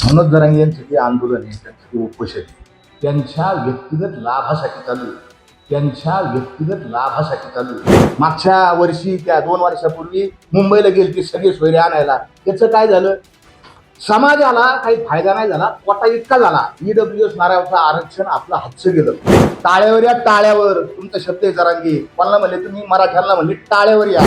मनोज जरांगे यांचं जे आंदोलन आहे, त्यांचं जे उपोषण आहे, त्यांच्या व्यक्तिगत लाभासाठी चालू आहे. त्यांच्या व्यक्तिगत लाभासाठी चालू आहे. मागच्या वर्षी त्या 2 वर्षापूर्वी मुंबईला गेले ते सगळे सोयरे आणायला. त्याचं काय झालं? समाजाला काही फायदा नाही झाला, कोटा इतका झाला. ईडब्ल्यूएस नारायणचं आरक्षण आपलं हातचं गेलं. टाळ्यावर या, टाळ्यावर. तुमचा शब्द आहे जरांगे. कोणाला म्हणले तुम्ही? मराठ्यांना म्हणले टाळ्यावर या.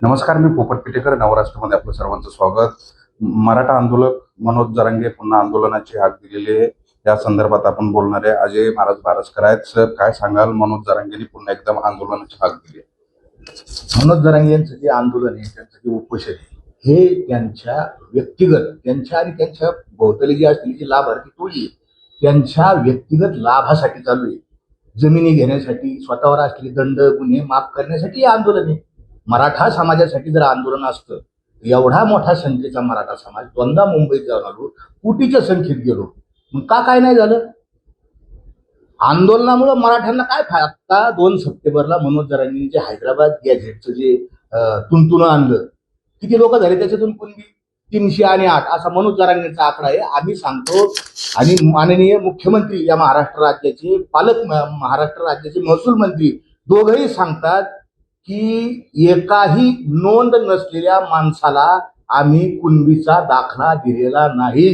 नमस्कार, मी पोपट पिटेकर. नवराष्ट्रमध्ये आपलं सर्वांचं स्वागत. मराठा आंदोलक मनोज जरांगे पुन्हा आंदोलनाची हाक दिलेली आहे. या संदर्भात आपण बोलणार आहे. अजय महाराज बारसकर आहेत. सर, काय सांगाल? मनोज जरांगेंनी पुन्हा एकदम आंदोलनाची हाक दिली आहे. मनोज जरांगे यांचं जे आंदोलन आहे, त्यांचं जे उपोषण आहे, हे त्यांच्या व्यक्तिगत, त्यांच्या आणि त्यांच्या भोवताली जी असलेली जी लाभार्थी टोळी आहे, त्यांच्या व्यक्तिगत लाभासाठी चालू आहे. जमिनी घेण्यासाठी, स्वतःवर असलेले दंड गुन्हे माफ करण्यासाठी हे आंदोलन आहे. मराठा समाजासाठी जर आंदोलन असतं, एवढा मोठा संख्येचा मराठा समाज दोनदा मुंबईत जाऊन आलो, कोटीच्या संख्येत गेलो, मग का काय नाही झालं? आंदोलनामुळे मराठ्यांना काय आता 2 सप्टेंबरला मनोज जरांगे जे हैदराबाद गॅझेटचं जे तुंतुन आणलं, किती लोक झाले त्याच्यातून? कुणबी 308 असा मनोज जरांगेंचा आकडा आहे. आम्ही सांगतो, आणि माननीय मुख्यमंत्री या महाराष्ट्र राज्याचे महाराष्ट्र राज्याचे महसूल मंत्री दोघंही सांगतात की एकाही नोंद नसलेल्या माणसाला आम्ही कुणबीचा दाखला दिलेला नाही.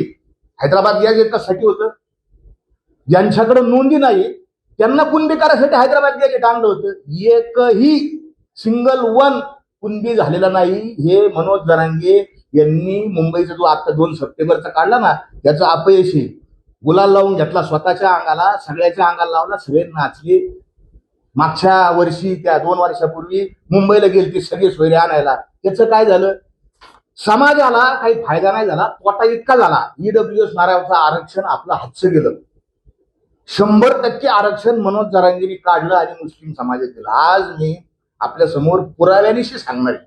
हैदराबाद गॅझेट कशासाठी होतं? ज्यांच्याकडे नोंदी नाही त्यांना कुणबी करायसाठी हैदराबाद गॅझेट आणलं होतं. एकही सिंगल वन कुणबी झालेला नाही. हे मनोज जरांगे यांनी मुंबईचा जो आता 2 सप्टेंबरचा काढला ना, त्याचं अपयश आहे. गुलाल लावून घेतला स्वतःच्या अंगाला, सगळ्याच्या अंगाला लावला, सगळे नाचले. मागच्या वर्षी त्या 2 वर्षापूर्वी मुंबईला गेले ते सगळे सोयरे आणायला. त्याचं काय झालं? समाजाला काही फायदा नाही झाला, कोटा इतका झाला. ईडब्ल्यूएस नारायणचं आरक्षण आपलं हातचं गेलं. 100% आरक्षण मनोज जरांगेंनी काढलं आणि मुस्लिम समाजात दिलं. आज मी आपल्या समोर पुराव्यानिशी सांगणार आहे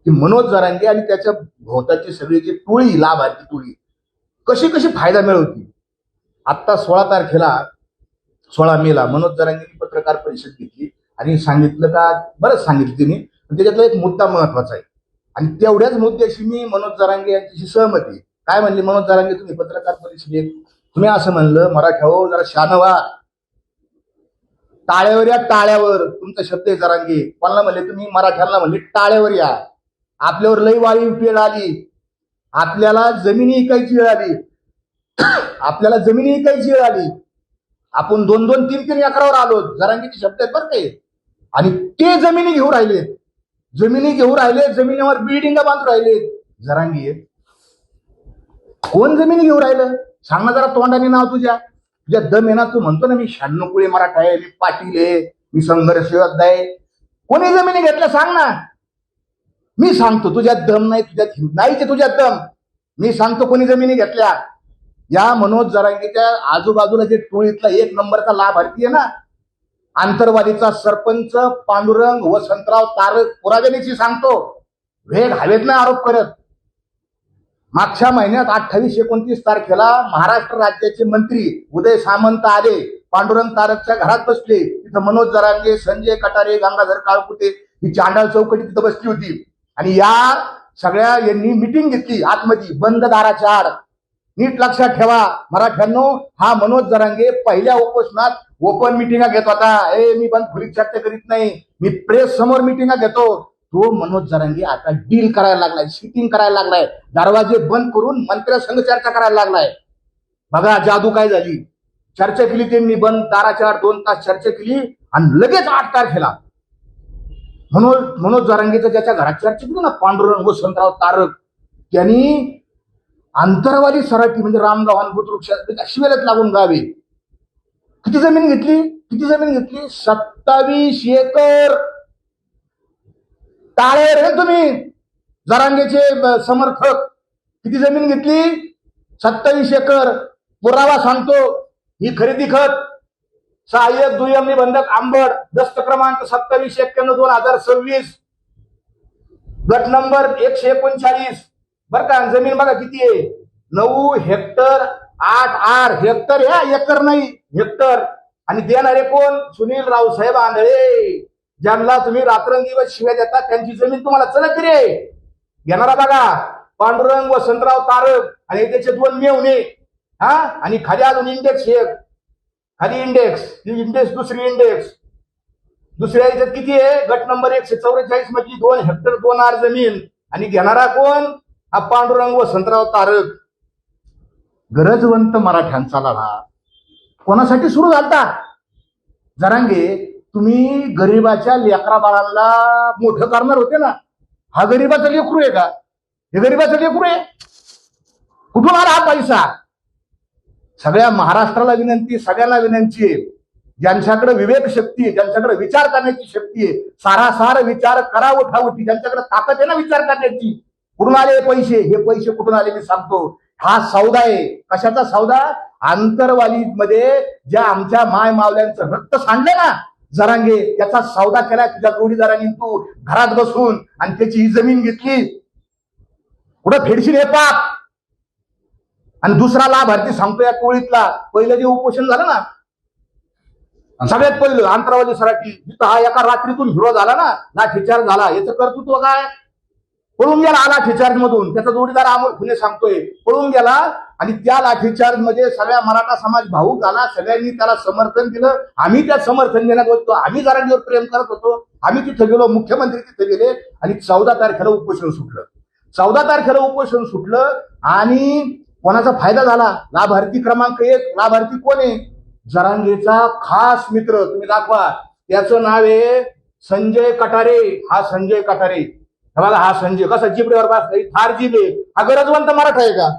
की मनोज जरांगे आणि त्याच्या भोवताची सगळी जी टोळी, लाभार्थी टोळी, कशी कशी फायदा मिळवती. आत्ता 16 मेला मनोज जरांगेंनी पत्रकार परिषद घेतली आणि सांगितलं का, बरंच सांगितलं तिने, पण त्याच्यातला एक मुद्दा महत्वाचा आहे आणि तेवढ्याच मुद्द्याशी मी मनोज जरांगे यांच्याशी सहमत आहे. काय म्हणले मनोज जरांगे तुम्ही पत्रकार परिषदेत? तुम्ही असं म्हणलं, मराठ्याहो जरा शान व्हा, टाळ्यावर या, टाळ्यावर. तुमचा शब्द आहे जरांगे. कोणाला म्हणले तुम्ही? मराठ्यांना म्हणले टाळ्यावर या. आपल्यावर लई वाळी वेळ आली, आपल्याला जमिनी इकायची वेळ आली, आपल्याला जमिनी इकायची वेळ आली. आपण 2-2, 3-3 एकरावर आलो. जरांगेचे शब्द आहेत बरं ते. आणि ते जमिनी घेऊन राहिलेत, जमिनीवर बिल्डिंग बांधून राहिलेत. जरांगे कोण जमिनी घेऊन राहिलं? सांग ना जरा तोंडाने नाव तुझ्या दम आहे ना. तू म्हणतो ना मी 96 कुळे मराठा आहे, मी पाटील आहे, मी संघर्ष योद्धा आहे. कोणी जमिनी घेतल्या सांग ना. मी सांगतो तुझ्यात दम नाही, तुझ्यात दम. मी सांगतो कोणी जमिनी घेतल्या. या मनोज जरांगेच्या आजूबाजूला जे टोळीतला 1 नंबरचा लाभार्थी आहे ना, आंतरवादीचा सरपंच पांडुरंग वसंतराव तारक, पुराव्यानिशी सांगतो, वेग हवेत नाही आरोप करत. मागच्या महिन्यात 28-29 तारखेला महाराष्ट्र राज्याचे मंत्री उदय सामंत आले, पांडुरंग तारकच्या घरात बसले. तिथं मनोज जरांगे, संजय कटारे, गंगाधर काळकुटे ही चांडाळ चौकटी तिथं बसली होती. आणि या सगळ्या यांनी मिटिंग घेतली आतमध्ये, बंद दाराच्या आड. नीट लक्षात ठेवा मराठ्यांनो, हा मनोज जरांगे पहिल्या उपोषणात ओपन मिटिंगा घेत होता. मी पण खुलीत चर्चा करीत नाही, मी प्रेस समोर मिटिंगा घेतो. तो मनोज जरांगे आता डील करायला लागलाय, सिटिंग करायला लागलाय, दरवाजे बंद करून मंत्र्यांसंग चर्चा करायला लागलाय. बघा जादू काय झाली. चर्चा केली त्यांनी बंद दाराच्या आड, 2 तास चर्चा केली आणि लगेच 8 तारखेला मनोज जरांगेच्या ज्याच्या घरात चर्चा केली ना, पांडुरंग वसंतराव तारक, त्यांनी आंतरवादी सराठी म्हणजे रामगाव बुद्रुक शिवेलाच लागून गावे किती जमीन घेतली? 27 एकर. टाळ्यावर आहे तुम्ही जरांगेचे समर्थक. किती जमीन घेतली? 27 एकर. पुरावा सांगतो. ही खरेदी खत सहाय्यक दुय्यम निबंधक आंबड, दस्त क्रमांक 2791/2026, गट नंबर 139. बर का? जमीन बघा किती आहे, 9 हेक्टर 8 आर. हेक्टर ह्या एकर नाही, हेक्टर. आणि देणारे कोण? सुनील रावसाहेब आंधळे, ज्यांना तुम्ही रात्रंदिवस शिव्या देता. त्यांची जमीन तुम्हाला चलत तरी आहे. घेणारा बघा, पांडुरंग वसंतराव तारक आणि त्याचे दोन मेवणे, आणि खाली अजून इंडेक्स एक, खाली इंडेक्स, दुसरी इंडेक्स. दुसऱ्या याच्यात किती आहे? गट नंबर 144 मध्ये 2 हेक्टर 2 आर जमीन. आणि घेणारा कोण? हा पांडुरंग वसंतराव तारक. गरजवंत मराठ्यांचा लढा कोणासाठी सुरू झालता? जरांगे, तुम्ही गरीबाच्या लेकरा बाळांना मोठं करणार होते ना. हा गरीबाचं लेकरू आहे का? हे गरीबाचं लेकरू आहे? कुठून आला हा पैसा? सगळ्या महाराष्ट्राला विनंती, सगळ्यांना विनंती आहे, ज्यांच्याकडे विवेक शक्ती आहे, ज्यांच्याकडे विचार करण्याची शक्ती आहे, सारासार विचार करा उठाउठी, ज्यांच्याकडे ताकद आहे ना विचार करण्याची. कुठून आले पैसे? हे पैसे कुठून आले मी सांगतो. हा सौदा आहे. कशाचा सौदा? आंतरवालीमध्ये ज्या आमच्या माय मावल्यांचं रक्त सांडलं ना जरांगे, त्याचा सौदा केला तुझ्या जोडीदारांनी. तू घरात बसून आणि त्याची ही जमीन घेतली. कुठं फेडशील हे पाप? आणि दुसरा लाभार्थी सांगतो या टोळीतला, पहिलं जे उपोषण झालं ना, सगळ्यात पहिलं अंतरावली सराठी, जिथं हा एका रात्रीतून हिरो झाला ना, लाठीचार्ज झाला. याचं कर्तृत्व काय? पळून गेला हा लाठीचार्ज मधून. त्याचा जोडीदार अमोल खुने सांगतोय पळून गेला. आणि त्या लाठीचार्ज मध्ये सगळ्या मराठा समाज भाऊक झाला. सगळ्यांनी त्याला समर्थन दिलं. आम्ही त्या समर्थन देण्यात होतो. आम्ही जरांगीवर प्रेम करत होतो. आम्ही तिथे गेलो, मुख्यमंत्री तिथे गेले आणि 14 तारखेला उपोषण सुटलं. 14 तारखेला उपोषण सुटलं आणि कोणाचा फायदा झाला? लाभार्थी क्रमांक 1 लाभार्थी कोण आहे? जरांगेचा खास मित्र. तुम्ही दाखवा, त्याचं नाव आहे संजय कटारे. हा संजय कटारे, बघा हा संजय कसा जिबड्यावर बसलाय, थार जिबे. हा गरजवंत मराठा आहे का?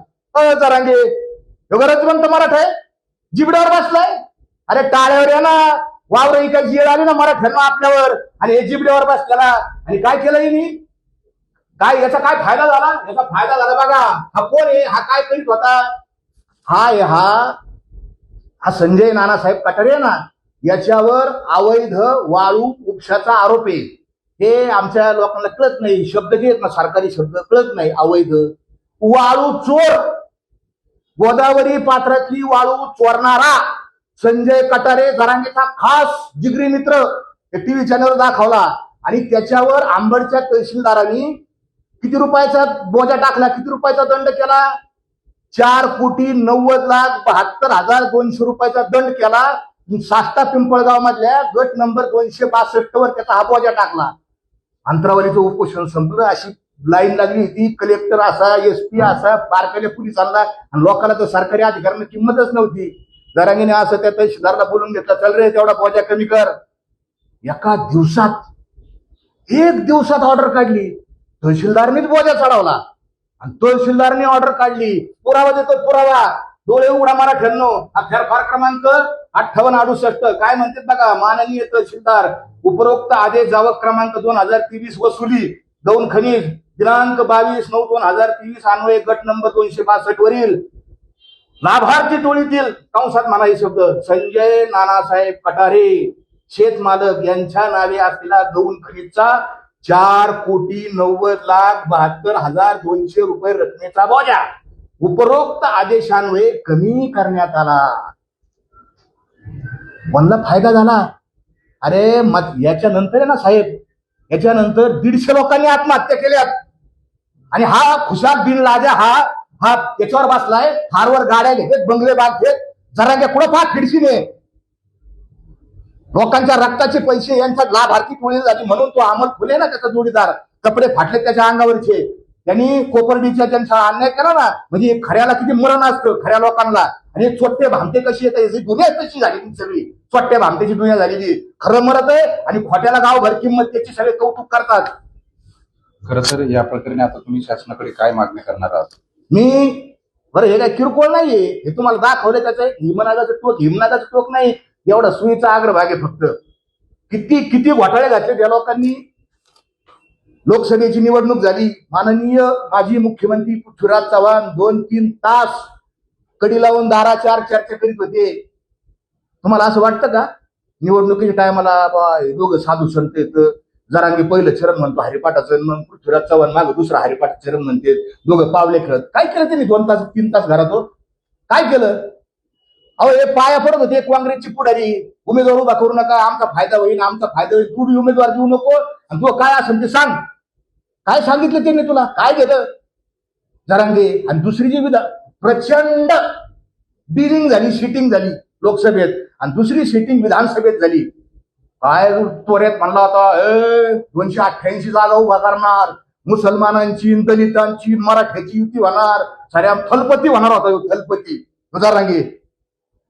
जरांगे, हे गरजवंत मराठा आहे? जिबड्यावर बसलाय? अरे टाळ्यावर या ना. वावर इकायची येळ आली ना मराठ्यांना आपल्यावर, आणि हे जिबड्यावर बसलेला. आणि काय केलं यांनी? काय याचा काय फायदा झाला? याचा फायदा झाला बघा. हा कोण आहे? हा काय करीत होता? हा संजय नानासाहेब कटारे आहे ना, याच्यावर अवैध वाळू उपशाचा आरोप आहे. हे आमच्या लोकांना कळत नाही. शब्द जे आहेत ना, सरकारी शब्द कळत नाही. अवैध वाळू चोर, गोदावरी पात्रातली वाळू चोरणारा संजय कटारे जरांगेचा खास जिगरी मित्र. टीव्ही चॅनलवर दाखवला. आणि त्याच्यावर आंबडच्या तहसीलदारांनी किती रुपयाचा बोजा टाकला, किती रुपयाचा दंड केला? 4,90,72,200 रुपयाचा दंड केला. साष्टा पिंपळगाव मधल्या गट नंबर 262 वर त्याचा हा बोजा टाकला. अंतरावलीचं उपोषण संपलं. अशी लाईन लागली होती. कलेक्टर असा, SP असा, बारकाल्या पोलिसांना, आणि लोकांना तर सरकारी अधिकाऱ्यांना किंमतच नव्हती. जरांगीने असं त्या तहसीलदारला बोलून घेतलं, चल रे तेवढा बोजा कमी कर. एका दिवसात, 1 दिवसात ऑर्डर काढली. तहसीलदारनीच बोजा चढवला आणि तहसीलदारने ऑर्डर काढली. पुरावा देतो पुरावा. डोळे उघडा मराठ्यांनो. फेरफार क्रमांक 5868 काय म्हणतात बघा. माननीय तहसीलदार, उपरोक्त आदेश जावक क्रमांक 2023 वसुली दौंड खनिज दिनांक 22/9/2023 अन्वये गट नंबर 262 वरील लाभार्थी टोळीतील कंसात म्हणा हे शब्द संजय नानासाहेब कटारे शेतमालक यांच्या नावे असलेला दौंड खनिजचा 4,90,72,200 रुपये रकमेचा बोजा उपरोक्त आदेशान्वये कमी करण्यात आला. मला फायदा झाला. अरे मग याच्यानंतर आहे ना साहेब, याच्यानंतर 150 लोकांनी आत्महत्या केल्यात. आणि हा खुशाल बिन लाजा हा त्याच्यावर बसलाय. थारवर गाड्या घेत, बंगले बांधतेत. जरांगे कुठं फार खिडशीने लोकांच्या रक्ताचे पैसे यांच्या लाभार्थी टोळी झाली. म्हणून तो अमोल खुले ना, त्याचा जोडीदार, कपडे फाटले त्याच्या अंगावरचे. त्यांनी कोपर्डीच्या त्यांचा अन्याय केला ना. म्हणजे खऱ्याला किती मरण असतं खऱ्या लोकांना. आणि चोट्टे भामते कशी येतात, याची दुनिया कशी झाली सगळी. चोट्टे भामतेची दुनिया झालेली. खरं मरत आहे आणि खोट्याला गावभर किंमत, त्याची सगळे कौतुक करतात. खरं तर या प्रकरणी आता तुम्ही शासनाकडे काय मागणी करणार आहात? मी बरं, हे काय किरकोळ नाहीये. हे तुम्हाला दाखवलं त्याचं हिमनादाचं टोक नाही. एवढा सुईचा अग्रभाग आहे फक्त. किती घोटाळे घातले त्या लोकांनी. लोकसभेची निवडणूक झाली. माननीय माजी मुख्यमंत्री पृथ्वीराज चव्हाण 2-3 तास कडी लावून दाराचार चर्चा करीत होते. तुम्हाला असं वाटतं का निवडणुकीच्या टायमाला दोघं साधू संत येतं, जरांगे पहिलं चरण म्हणतो हरिपाठाचं, मग पृथ्वीराज चव्हाण मागं दुसरा हरिपाठ चरण म्हणते, दोघं पावले खेळत. काय केलं त्यांनी 2 तास 3 तास घरात? काय केलं? अहो हे पाया पडत होते काँग्रेसची पुढारी. उमेदवार उभा करू नका, आमचा फायदा होईल, आमचा फायदा होईल, तू बी उमेदवार देऊ नको, आणि तू काय असेल ते सांग. काय सांगितलं त्यांनी तुला, काय केलं जरांगे? आणि दुसरी जी प्रचंड डिलिंग झाली, सिटिंग झाली लोकसभेत, आणि दुसरी सिटिंग विधानसभेत झाली. काय त्वरेत म्हणला होता 288 जागा उभा करणार, मुसलमानांची, दलितांची, मराठ्याची युती होणार, साऱ्या थलपती होणार होता, थलपती जरांगे.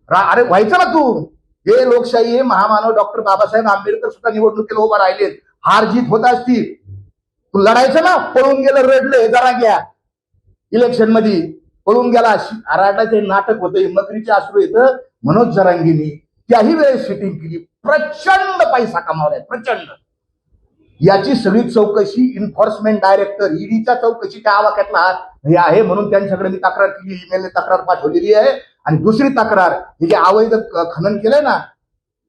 अरे व्हायचं ना तू. हे लोकशाही आहे, महामानव डॉक्टर बाबासाहेब आंबेडकर सुद्धा निवडणुकीला उभा राहिलेत, हार जीत होत असती, तू लढायचं ना. पळून गेलं, रडलं जरांग्या इलेक्शन मध्ये, पळून गेला. आराटाचे नाटक होतं, मगरीचे अश्रू येतं. मनोज जरांगेंनी त्याही वेळेस सिटिंग केली, प्रचंड पैसा कमावलाय, प्रचंड. याची सगळी चौकशी एन्फोर्समेंट डायरेक्टर ईडीच्या चौकशीच्या आवाक्यातला हे आहे, म्हणून त्यांच्याकडे मी तक्रार केली, ईमेलने तक्रार पाठवलेली आहे. आणि दुसरी तक्रार, हे जे अवैध खनन केलंय ना,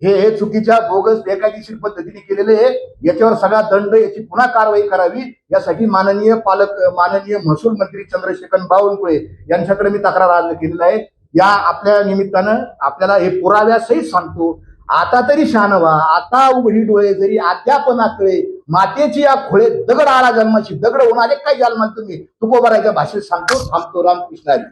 हे चुकीच्या बोगस बेकायदेशीर पद्धतीने केलेले आहे, याच्यावर सगळा दंड, याची पुन्हा कारवाई करावी, यासाठी माननीय महसूल मंत्री चंद्रशेखर बावनकुळे यांच्याकडे मी तक्रार अर्ज केलेला आहे. या आपल्या निमित्तानं आपल्याला हे पुराव्यासहित सांगतो, आता तरी शान व्हा, आता उघडी डोळे जरी अद्यापनाकडे मातेची या खोळे दगड आला जन्माची, दगड होणारे काय जन्माल तुम्ही, तुकोबाराच्या भाषेत सांगतो. थांबतो. रामकृष्ण हरी.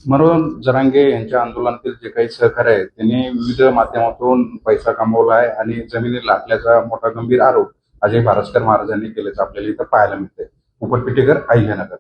मनोज जरांगे यांच्या आंदोलनातील जे काही सहकार्य आहेत त्यांनी विविध माध्यमातून पैसा कमवला आहे आणि जमिनी लाटल्याचा मोठा गंभीर आरोप अजय भारसकर महाराजांनी केल्याचं आपल्याला इथं पाहायला मिळतंय. उपट पिटेकर, अहिल्यानगर.